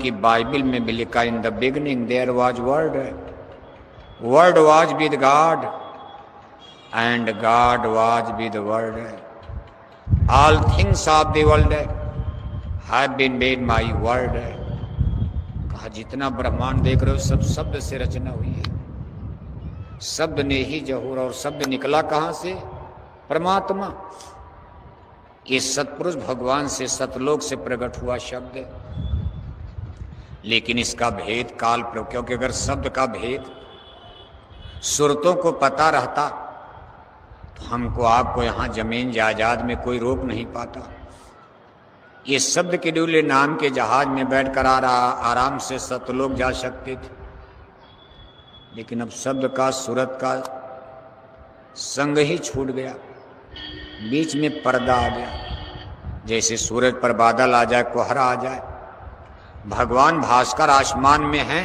की बाइबल में भी लिखा, in the beginning there was word, word was with God and God was with word, all things of the world have been made my word. कहा जितना ब्रह्मांड देख रहे हो सब शब्द से रचना हुई है, शब्द ने ही जहूर, और शब्द निकला कहां से? परमात्मा। ये सतपुरुष भगवान से, सतलोक से प्रकट हुआ शब्द है। लेकिन इसका भेद काल प्रभु, क्योंकि अगर शब्द का भेद सुरतों को पता रहता तो हमको आपको यहां जमीन जायदाद में कोई रोक नहीं पाता। ये शब्द के डुले नाम के जहाज में बैठकर आराम से सतलोक जा सकते थे। लेकिन अब शब्द का, सूरत का संग ही छूट गया, बीच में पर्दा आ गया। जैसे सूरज पर बादल आ जाए, कोहरा आ जाए। भगवान भास्कर आसमान में हैं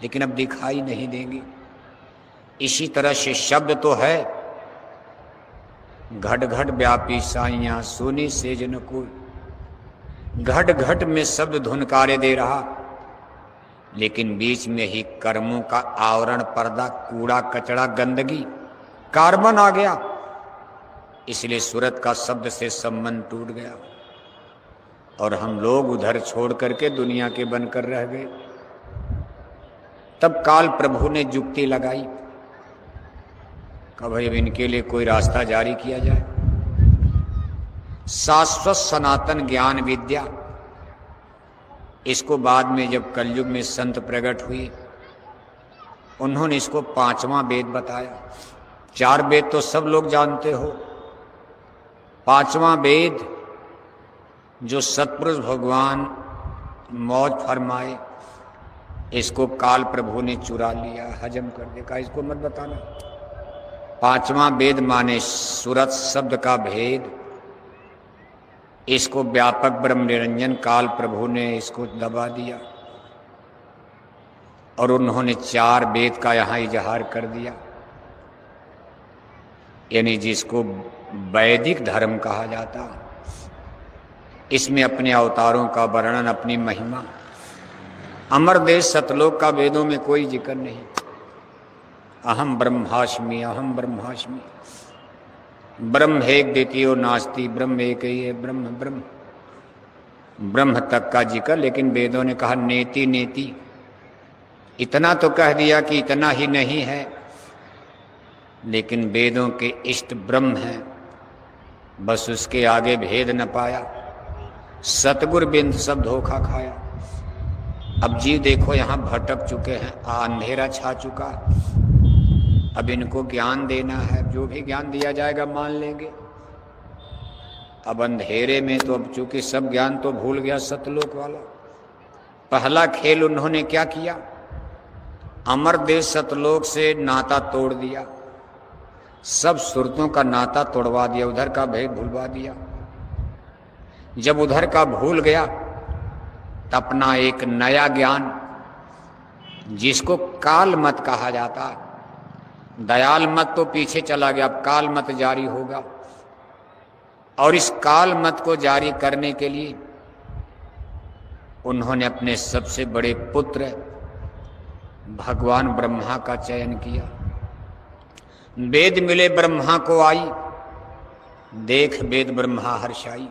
लेकिन अब दिखाई नहीं देंगे। इसी तरह से शब्द तो है, घट घट व्यापी साइयां सोनी सेज न कोई, घट घट में शब्द धुनकारे दे रहा, लेकिन बीच में ही कर्मों का आवरण, पर्दा, कूड़ा कचड़ा, गंदगी, कार्बन आ गया। इसलिए सूरत का शब्द से संबंध टूट गया और हम लोग उधर छोड़ करके दुनिया के बनकर रह गए। तब काल प्रभु ने जुक्ति लगाई, कहा भाई अब इनके लिए कोई रास्ता जारी किया जाए। शाश्वत सनातन ज्ञान विद्या, इसको बाद में जब कलयुग में संत प्रकट हुए उन्होंने इसको 5वां वेद बताया। 4 वेद तो सब लोग जानते हो, 5वां वेद जो सतपुरुष भगवान मौज फरमाए, इसको काल प्रभु ने चुरा लिया, हजम कर देखा, इसको मत बताना। 5वां वेद माने सूरत शब्द का भेद, इसको व्यापक ब्रह्म निरंजन काल प्रभु ने इसको दबा दिया और उन्होंने 4 वेद का यहां इजहार कर दिया। यानी जिसको वैदिक धर्म कहा जाता, इसमें अपने अवतारों का वर्णन, अपनी महिमा। अमर देश सतलोक का वेदों में कोई जिक्र नहीं। अहम ब्रह्मास्मि, अहम ब्रह्मास्मि, ब्रह्म एक द्वितीयो नास्ति, ब्रह्म एक ही है, ब्रह्म ब्रह्म ब्रह्म तक का जिक्र। लेकिन वेदों ने कहा नेति नेति, इतना तो कह दिया कि इतना ही नहीं है, लेकिन वेदों के इष्ट ब्रह्म है, बस उसके आगे भेद न पाया। सतगुर बिंद सब धोखा खाया। अब जीव देखो यहां भटक चुके हैं, अंधेरा छा चुका। अब इनको ज्ञान देना है, जो भी ज्ञान दिया जाएगा मान लेंगे। अब अंधेरे में तो अब चूंकि सब ज्ञान तो भूल गया सतलोक वाला। पहला खेल उन्होंने क्या किया? अमर देश सतलोक से नाता तोड़ दिया, सब सुरतों का नाता तोड़वा दिया, उधर का भेद भूलवा दिया। जब उधर का भूल गया तो अपना एक नया ज्ञान, जिसको काल मत कहा जाता, दयाल मत तो पीछे चला गया, अब काल मत जारी होगा। और इस काल मत को जारी करने के लिए उन्होंने अपने सबसे बड़े पुत्र भगवान ब्रह्मा का चयन किया। वेद मिले ब्रह्मा को आई, देख वेद ब्रह्मा हर्षाई।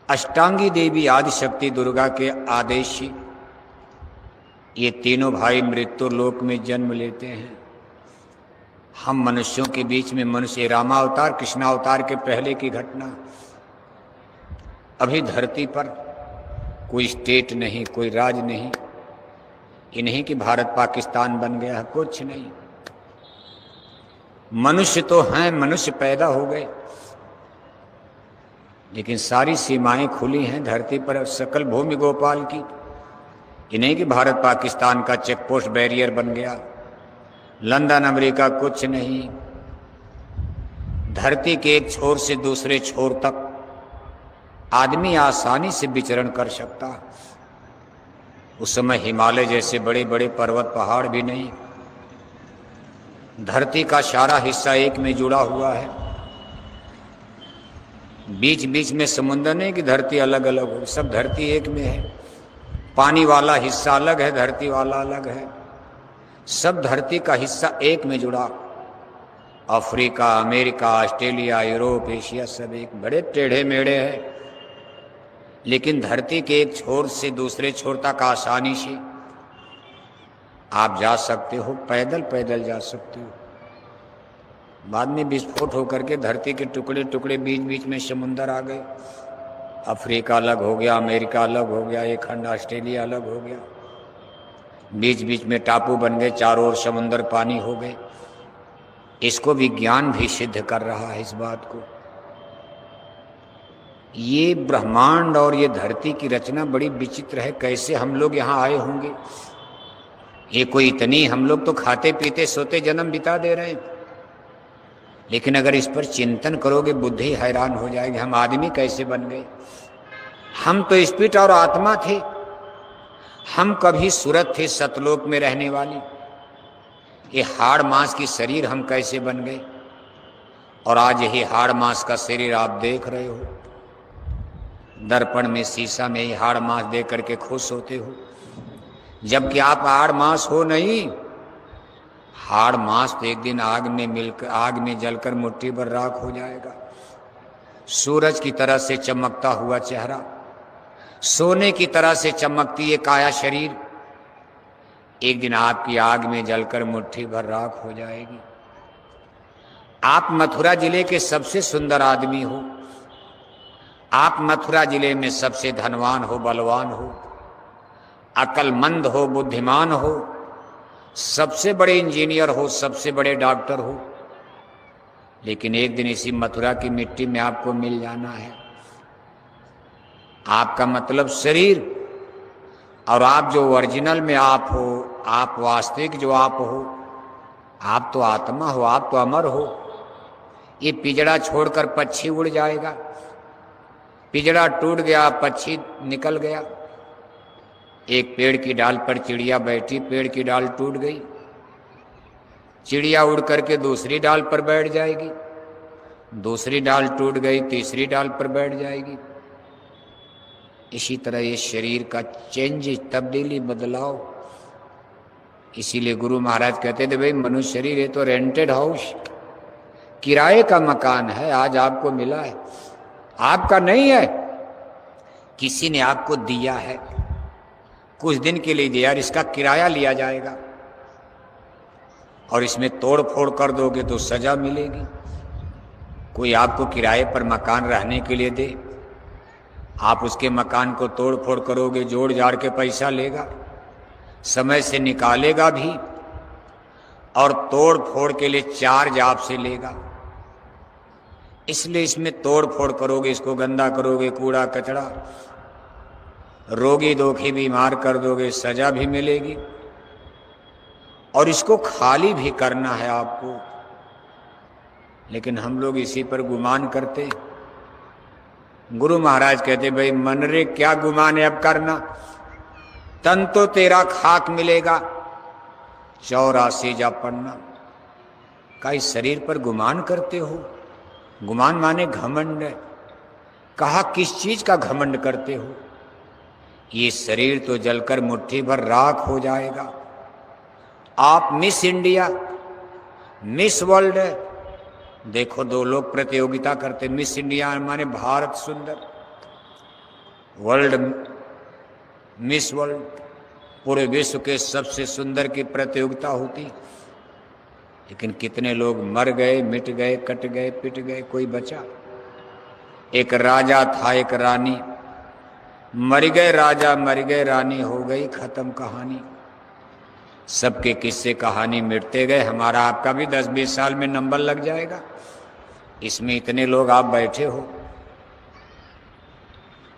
अष्टांगी देवी आदिशक्ति दुर्गा के आदेशी ये तीनों भाई मृत्यु लोक में जन्म लेते हैं। हम मनुष्यों के बीच में मनुष्य, रामावतार कृष्णावतार के पहले की घटना। अभी धरती पर कोई स्टेट नहीं, कोई राज नहीं, ये नहीं कि भारत पाकिस्तान बन गया है, कुछ नहीं। मनुष्य तो हैं, मनुष्य पैदा हो गए, लेकिन सारी सीमाएं खुली हैं धरती पर, सकल भूमि गोपाल की। ये नहीं कि भारत पाकिस्तान का चेक पोस्ट बैरियर बन गया, लंदन अमेरिका, कुछ नहीं। धरती के एक छोर से दूसरे छोर तक आदमी आसानी से विचरण कर सकता। उस समय हिमालय जैसे बड़े बड़े पर्वत पहाड़ भी नहीं, धरती का सारा हिस्सा एक में जुड़ा हुआ है। बीच बीच में समुद्र नहीं कि धरती अलग अलग हो, सब धरती एक में है। पानी वाला हिस्सा अलग है, धरती वाला अलग है, सब धरती का हिस्सा एक में जुड़ा। Africa, America, Australia, Europe, Asia सब एक। बड़े टेढ़े मेढ़े हैं, लेकिन धरती के एक छोर से दूसरे छोर तक आसानी से आप जा सकते हो, पैदल पैदल जा सकते हो। बाद में विस्फोट होकर के धरती के टुकड़े टुकड़े बीच बीच में समुंदर आ गए। अफ्रीका अलग हो गया, अमेरिका अलग हो गया, एक खंड ऑस्ट्रेलिया अलग हो गया, बीच बीच में टापू बन गए, चारों ओर समुंदर पानी हो गए। इसको विज्ञान भी सिद्ध कर रहा है इस बात को। ये ब्रह्मांड और ये धरती की रचना बड़ी विचित्र है। कैसे हम लोग यहाँ आए होंगे? ये कोई इतनी, हम लोग तो खाते पीते सोते जन्म बिता दे रहे हैं, लेकिन अगर इस पर चिंतन करोगे बुद्धि हैरान हो जाएगी। हम आदमी कैसे बन गए? हम तो स्पिरिट और आत्मा थे, हम कभी सूरत थे सतलोक में रहने वाली। ये हाड़ मांस की शरीर हम कैसे बन गए? और आज यही हाड़ मांस का शरीर आप देख रहे हो। दर्पण में, शीशा में ही हाड़ मांस देख करके खुश होते हो, जबकि आप हाड़ मांस हो नहीं। हाड़ मांस तो एक दिन आग में मिलकर, आग में जलकर मुट्ठी भर राख हो जाएगा। सूरज की तरह से चमकता हुआ चेहरा, सोने की तरह से चमकती ये काया शरीर, एक दिन आपकी आग में जलकर मुट्ठी भर राख हो जाएगी। आप मथुरा जिले के सबसे सुंदर आदमी हो, आप मथुरा जिले में सबसे धनवान हो, बलवान हो, अक्लमंद हो, बुद्धिमान हो, सबसे बड़े इंजीनियर हो, सबसे बड़े डॉक्टर हो, लेकिन एक दिन इसी मथुरा की मिट्टी में आपको मिल जाना है। आपका मतलब शरीर, और आप जो ओरिजिनल में आप हो, आप वास्तविक जो आप हो, आप तो आत्मा हो, आप तो अमर हो। ये पिंजड़ा छोड़कर पक्षी उड़ जाएगा, पिंजड़ा टूट गया, पक्षी निकल गया। एक पेड़ की डाल पर चिड़िया बैठी, पेड़ की डाल टूट गई, चिड़िया उड़ करके दूसरी डाल पर बैठ जाएगी, दूसरी डाल टूट गई, तीसरी डाल पर बैठ जाएगी। इसी तरह ये शरीर का चेंज, तब्दीली, बदलाव। इसीलिए गुरु महाराज कहते थे, भाई मनुष्य शरीर ये तो रेंटेड हाउस, किराए का मकान है, आज आपको मिला है, आपका नहीं है, किसी ने आपको दिया है, कुछ दिन के लिए दिया, इसका किराया लिया जाएगा, और इसमें तोड़ फोड़ कर दोगे तो सजा मिलेगी। कोई आपको किराए पर मकान रहने के लिए दे, आप उसके मकान को तोड़ फोड़ करोगे, जोड़ जाड़ के पैसा लेगा, समय से निकालेगा भी, और तोड़ फोड़ के लिए चार्ज आपसे लेगा। इसलिए इसमें तोड़ फोड़ करोगे, इसको गंदा करोगे, कूड़ा कचड़ा, रोगी दोखी बीमार कर दोगे, सजा भी मिलेगी, और इसको खाली भी करना है आपको। लेकिन हम लोग इसी पर गुमान करते। गुरु महाराज कहते, भाई मन रे क्या गुमान है अब करना, तन तो तेरा खाक मिलेगा, 84 जा पढ़ना। का इस शरीर पर गुमान करते हो? गुमान माने घमंड है। कहा किस चीज का घमंड करते हो? ये शरीर तो जलकर मुट्ठी भर राख हो जाएगा। आप मिस इंडिया, मिस वर्ल्ड है, देखो दो लोग प्रतियोगिता करते, मिस इंडिया माने भारत सुंदर, वर्ल्ड मिस वर्ल्ड, पूरे विश्व के सबसे सुंदर की प्रतियोगिता होती। लेकिन कितने लोग मर गए, मिट गए, कट गए, पिट गए, कोई बचा? एक राजा था, एक रानी, मर गए राजा, मर गए रानी, हो गई खत्म कहानी। सबके किस्से कहानी मिटते गए, हमारा आपका भी 10-20 साल में नंबर लग जाएगा। इसमें इतने लोग आप बैठे हो।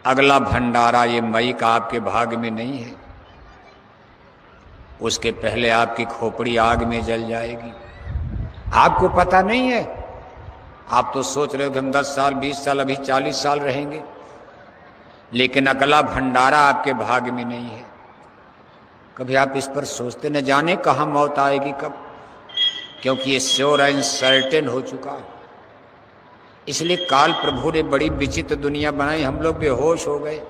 अगला भंडारा ये मई का आपके भाग्य में नहीं है, उसके पहले आपकी खोपड़ी आग में जल जाएगी। आपको पता नहीं है, आप तो सोच रहे हो कि हम 10 साल, 20 साल, अभी 40 साल रहेंगे, लेकिन अगला भंडारा आपके भाग्य में नहीं है। कभी आप इस पर सोचते न जाने कहाँ मौत आएगी कब, क्योंकि ये श्योर एंड सर्टेन हो चुका है। इसलिए काल प्रभु ने बड़ी विचित्र दुनिया बनाई, हम लोग बेहोश हो गए।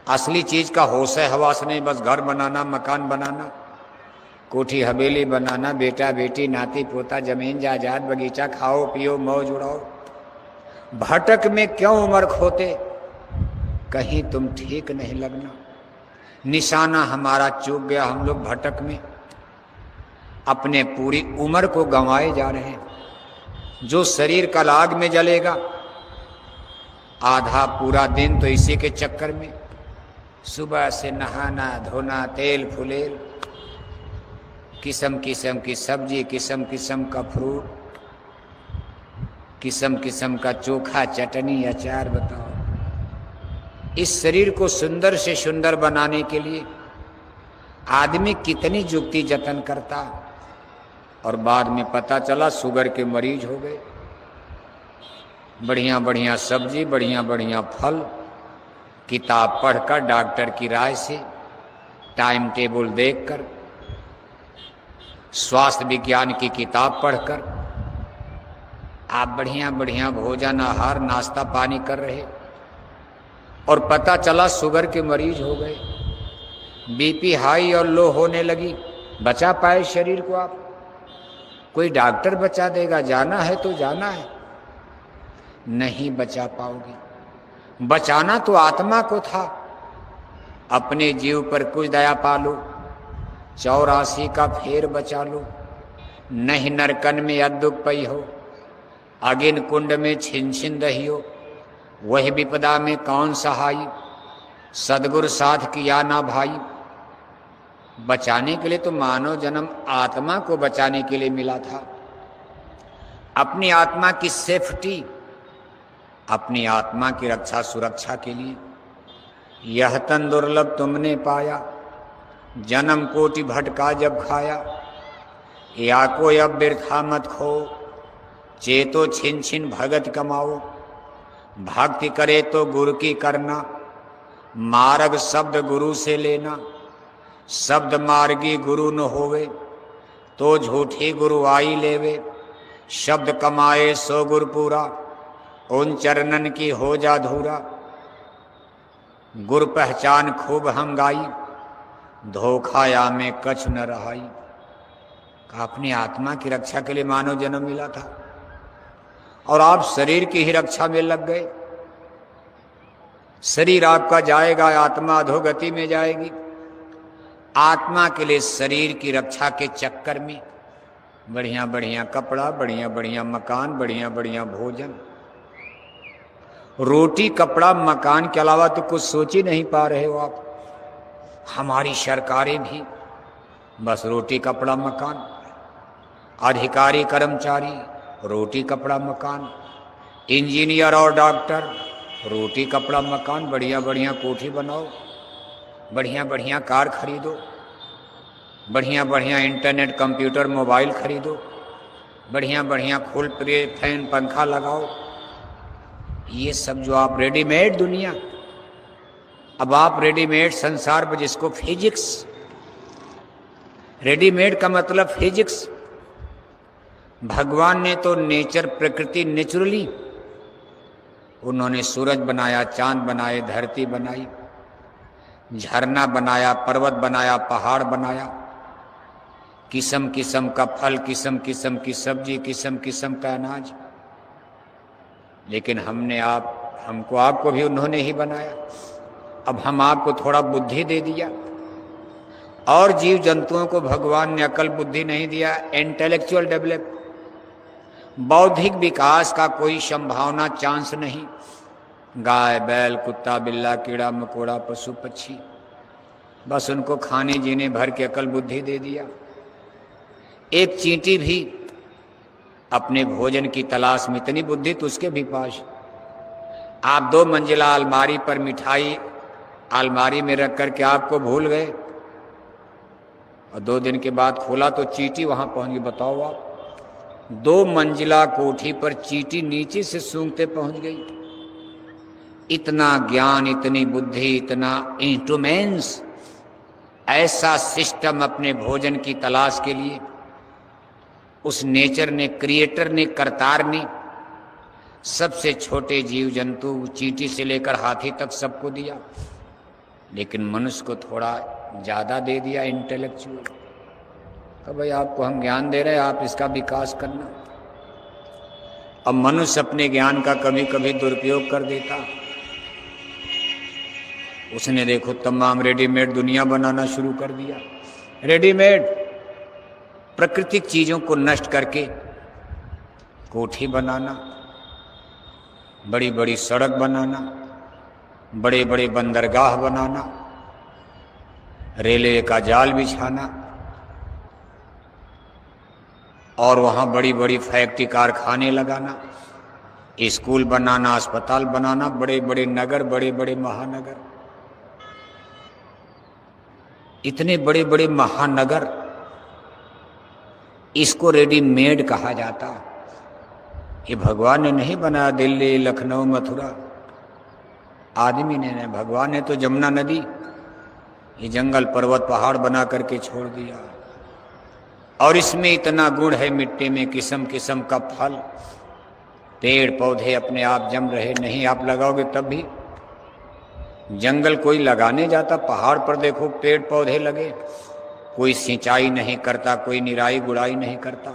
असली चीज का होश है हवास नहीं, बस घर बनाना, मकान बनाना, कोठी हवेली बनाना, बेटा बेटी नाती पोता, जमीन जायदाद, बगीचा, खाओ पियो मौज उड़ाओ। भटक में क्यों उम्र खोते, कहीं तुम ठीक नहीं लगना। निशाना हमारा चूक गया, हम लोग भटक में अपने पूरी उम्र को गंवाए जा रहे हैं। जो शरीर कल आग में जलेगा, आधा पूरा दिन तो इसी के चक्कर में, सुबह से नहाना धोना, तेल फुलेल, किस्म किस्म की सब्जी, किस्म किस्म का फ्रूट, किस्म किस्म का चोखा चटनी अचार। बताओ, इस शरीर को सुंदर से सुंदर बनाने के लिए आदमी कितनी जुक्ति जतन करता, और बाद में पता चला शुगर के मरीज हो गए। बढ़िया बढ़िया सब्जी, बढ़िया बढ़िया फल, किताब पढ़कर, डॉक्टर की राय से, टाइम टेबल देखकर, स्वास्थ्य विज्ञान की किताब पढ़कर आप बढ़िया बढ़िया भोजन आहार नाश्ता पानी कर रहे, और पता चला शुगर के मरीज हो गए। बीपी हाई और लो होने लगी। बचा पाए शरीर को आप? कोई डॉक्टर बचा देगा? जाना है तो जाना है, नहीं बचा पाओगे। बचाना तो आत्मा को था। अपने जीव पर कुछ दया पालो, 84 का फेर बचा लो। नहीं नरकन में अदुख पई हो, अगिन कुंड में छिन छिन रहियो। वह विपदा में कौन सहाई, सदगुरु साथ किया ना भाई। बचाने के लिए तो मानव जन्म आत्मा को बचाने के लिए मिला था। अपनी आत्मा की सेफ्टी, अपनी आत्मा की रक्षा सुरक्षा के लिए। यह तन दुर्लभ तुमने पाया, जन्म कोटि भटका जब खाया। या को अब बिरथा मत खो, चेतो छिन छिन भगत कमाओ। भक्ति करे तो गुरु की करना, मार्ग शब्द गुरु से लेना। शब्द मार्गी गुरु न होवे, तो झूठी गुरु आई लेवे। शब्द कमाए सो गुरु पूरा, उन चरणन की हो जा धूरा। गुरु पहचान खूब हम गाई, धोखाया में कछ न रहाई। अपनी आत्मा की रक्षा के लिए मानव जन्म मिला था, और आप शरीर की ही रक्षा में लग गए। शरीर आपका जाएगा, आत्मा अधोगति में जाएगी। आत्मा के लिए शरीर की रक्षा के चक्कर में बढ़िया बढ़िया कपड़ा, बढ़िया बढ़िया मकान, बढ़िया बढ़िया भोजन। रोटी कपड़ा मकान के अलावा तो कुछ सोच ही नहीं पा रहे हो आप। हमारी सरकारें भी बस रोटी कपड़ा मकान, अधिकारी कर्मचारी रोटी कपड़ा मकान, इंजीनियर और डॉक्टर रोटी कपड़ा मकान। बढ़िया बढ़िया कोठी बनाओ, बढ़िया बढ़िया कार खरीदो, बढ़िया बढ़िया इंटरनेट कंप्यूटर मोबाइल खरीदो, बढ़िया बढ़िया फुल प्ले फैन पंखा लगाओ। ये सब जो आप रेडीमेड दुनिया, अब आप रेडीमेड संसार पर, जिसको फिजिक्स, रेडीमेड का मतलब फिजिक्स। भगवान ने तो नेचर, प्रकृति नेचुरली, उन्होंने सूरज बनाया, चांद बनाए, धरती बनाई, झरना बनाया, पर्वत बनाया, पहाड़ बनाया, किस्म किस्म का फल, किस्म किस्म की सब्जी, किस्म किस्म का अनाज। लेकिन हमको आपको भी उन्होंने ही बनाया। अब हम आपको थोड़ा बुद्धि दे दिया, और जीव जंतुओं को भगवान ने अकल बुद्धि नहीं दिया। इंटेलेक्चुअल डेवलप, बौद्धिक विकास का कोई संभावना, चांस नहीं। गाय बैल कुत्ता बिल्ला कीड़ा मकोड़ा पशु पक्षी, बस उनको खाने जीने भर के अकल बुद्धि दे दिया। एक चींटी भी अपने भोजन की तलाश में, इतनी बुद्धि तो उसके भी पास। आप 2 मंजिला अलमारी पर मिठाई अलमारी में रख करके आपको भूल गए, और 2 दिन के बाद खोला तो चींटी वहां पहुंच गई। बताओ आप, 2 मंजिला कोठी पर चींटी नीचे से सूंघते पहुंच गई। इतना ज्ञान, इतनी बुद्धि, इतना इंस्ट्रूमेंट्स, ऐसा सिस्टम अपने भोजन की तलाश के लिए उस नेचर ने, क्रिएटर ने, करतार ने सबसे छोटे जीव जंतु चींटी से लेकर हाथी तक सबको दिया, लेकिन मनुष्य को थोड़ा ज़्यादा दे दिया इंटेलेक्चुअल। तो भाई आपको हम ज्ञान दे रहे हैं, आप इसका विकास करना। अब मनुष्य अपने ज्ञान का कभी कभी दुरुपयोग कर देता। उसने देखो तमाम रेडीमेड दुनिया बनाना शुरू कर दिया। रेडीमेड प्राकृतिक चीज़ों को नष्ट करके कोठी बनाना, बड़ी बड़ी सड़क बनाना, बड़े बड़े बंदरगाह बनाना, रेलवे का जाल बिछाना और वहाँ बड़ी बड़ी फैक्ट्री कारखाने लगाना, स्कूल बनाना, अस्पताल बनाना, बड़े बड़े नगर, बड़े बड़े महानगर। इतने बड़े बड़े महानगर, इसको रेडीमेड कहा जाता। ये भगवान ने नहीं बनाया, दिल्ली, लखनऊ, मथुरा आदमी ने नहीं। भगवान ने तो जमुना नदी, ये जंगल पर्वत पहाड़ बना करके छोड़ दिया। और इसमें इतना गुण है, मिट्टी में किस्म किस्म का फल, पेड़ पौधे अपने आप जम रहे। नहीं आप लगाओगे तब भी। जंगल कोई लगाने जाता, पहाड़ पर देखो पेड़ पौधे लगे, कोई सिंचाई नहीं करता, कोई निराई गुड़ाई नहीं करता।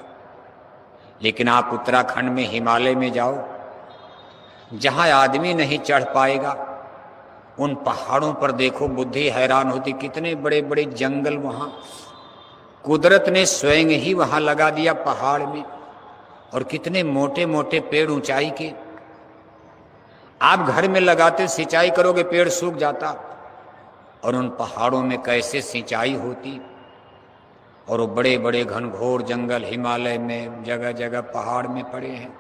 लेकिन आप उत्तराखंड में, हिमालय में जाओ, जहाँ आदमी नहीं चढ़ पाएगा, उन पहाड़ों पर देखो, बुद्धि हैरान होती, कितने बड़े बड़े जंगल वहाँ कुदरत ने स्वयं ही वहाँ लगा दिया पहाड़ में। और कितने मोटे मोटे पेड़ ऊंचाई के। आप घर में लगाते, सिंचाई करोगे, पेड़ सूख जाता। और उन पहाड़ों में कैसे सिंचाई होती। और वो बड़े बड़े घनघोर जंगल हिमालय में जगह जगह पहाड़ में पड़े हैं।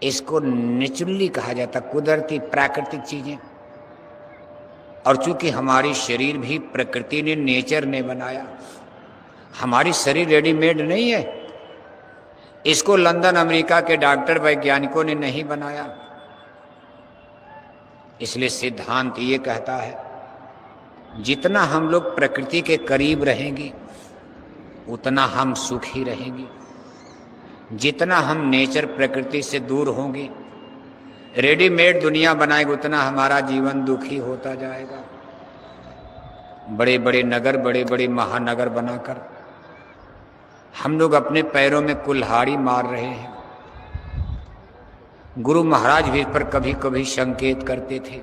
इसको नेचुरली कहा जाता, कुदरती प्राकृतिक चीजें। और चूंकि हमारी शरीर भी प्रकृति ने, नेचर ने बनाया, हमारी शरीर रेडीमेड नहीं है। इसको लंदन अमेरिका के डॉक्टर वैज्ञानिकों ने नहीं बनाया। इसलिए सिद्धांत ये कहता है, जितना हम लोग प्रकृति के करीब रहेंगे उतना हम सुखी रहेंगे। जितना हम नेचर प्रकृति से दूर होंगे, रेडीमेड दुनिया बनाएंगे, उतना हमारा जीवन दुखी होता जाएगा। बड़े बड़े नगर, बड़े बड़े महानगर बनाकर हम लोग अपने पैरों में कुल्हाड़ी मार रहे हैं। गुरु महाराज भी इस पर कभी कभी संकेत करते थे।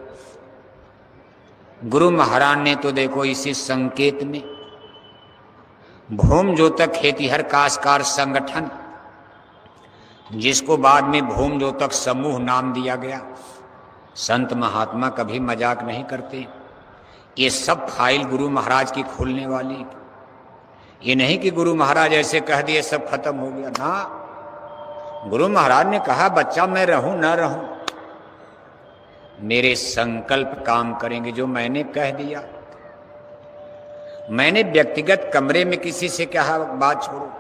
गुरु महाराज ने तो देखो इसी संकेत में भूम जोतक खेतीहर काशकार संगठन, जिसको बाद में भूम जोतक समूह नाम दिया गया। संत महात्मा कभी मजाक नहीं करते। ये सब फाइल गुरु महाराज की खुलने वाली। ये नहीं कि गुरु महाराज ऐसे कह दिए सब खत्म हो गया ना। गुरु महाराज ने कहा, बच्चा मैं रहूं ना रहूं, मेरे संकल्प काम करेंगे। जो मैंने कह दिया, मैंने व्यक्तिगत कमरे में किसी से कहा बात छोड़ो,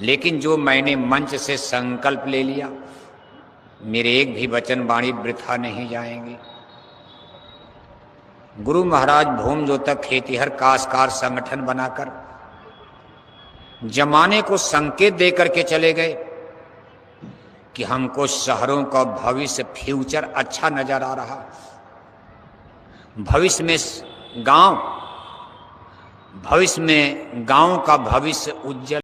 लेकिन जो मैंने मंच से संकल्प ले लिया, मेरे एक भी वचन वाणी वृथा नहीं जाएंगे। गुरु महाराज भूम जोतक खेतीहर काशकार संगठन बनाकर जमाने को संकेत देकर के चले गए कि हमको शहरों का भविष्य, फ्यूचर अच्छा नजर आ रहा। भविष्य में गांव का भविष्य उज्जवल